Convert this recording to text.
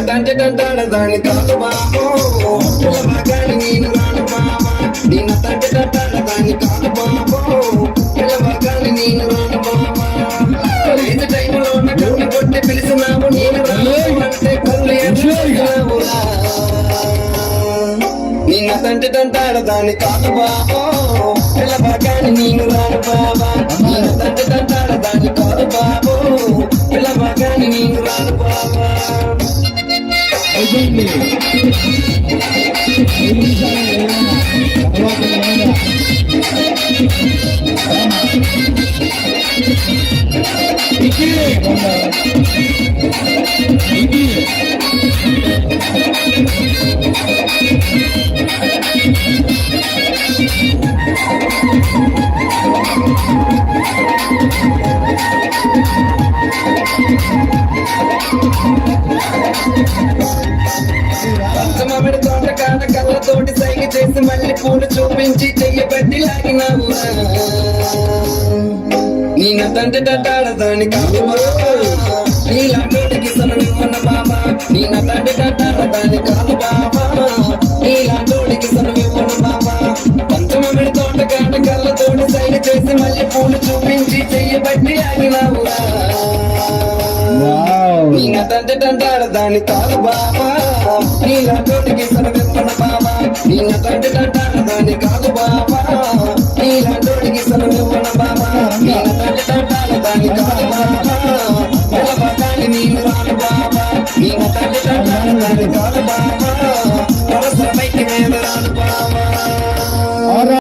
తండ్రి తంటాడదాని కాదు బాబో పిల్లవగాని నేను రాను బాబా నిన్న తండ్రి తంటాడదాని కాదు బాబో పిల్లవగాని నేను రాను బాబా కాలేజ్ టైంలో ఉన్న కన్ను కొట్టి పిలిచినావు నేను రాను అంటే కళ్ళు ఎన్నావురా నిన్న తండ్రి తంటాడదాని కాదు బాబో పిల్లవగాని నేను రాను బాబా నిన్న తండ్రి తంటాడదాని కాదు బాబో పిల్లవగాని నేను రాను బాబా పంచమామిడి తోట కాడ కళ్ళతోటి సైగ చేసి మళ్ళీ పూలు చూపించి చెయ్యబట్టి లాగినావు నేను తండ్రి తట్టాడదాని కాదు బాబా నీలాంటోడికి సనమివ్వన బాబా నేను తండ్రి తట్టాడదాని కాదు బాబా నీలాంటోడికి సనమివ్వన బాబా పంచమామిడి తోట కాడ కళ్ళతోటి సైగ చేసి మళ్ళీ పూలు చూపించి చెయ్యబట్టి లాగినావు నిన్న తండ్రి తంటాడదాని కాదు బాబా నీలాంటోడికి సనమివ్వన బాబా నిన్న తండ్రి తంటాడదాని కాదు బాబా నీలాంటోడికి సనమివ్వన బాబా నిన్న తండ్రి తంటాడదాని కాదు బాబా పిలవగాని నేను రాను బాబా నిన్న తండ్రి తంటాడదాని కాదు బాబా పరసమైకి మీద రాను బాబా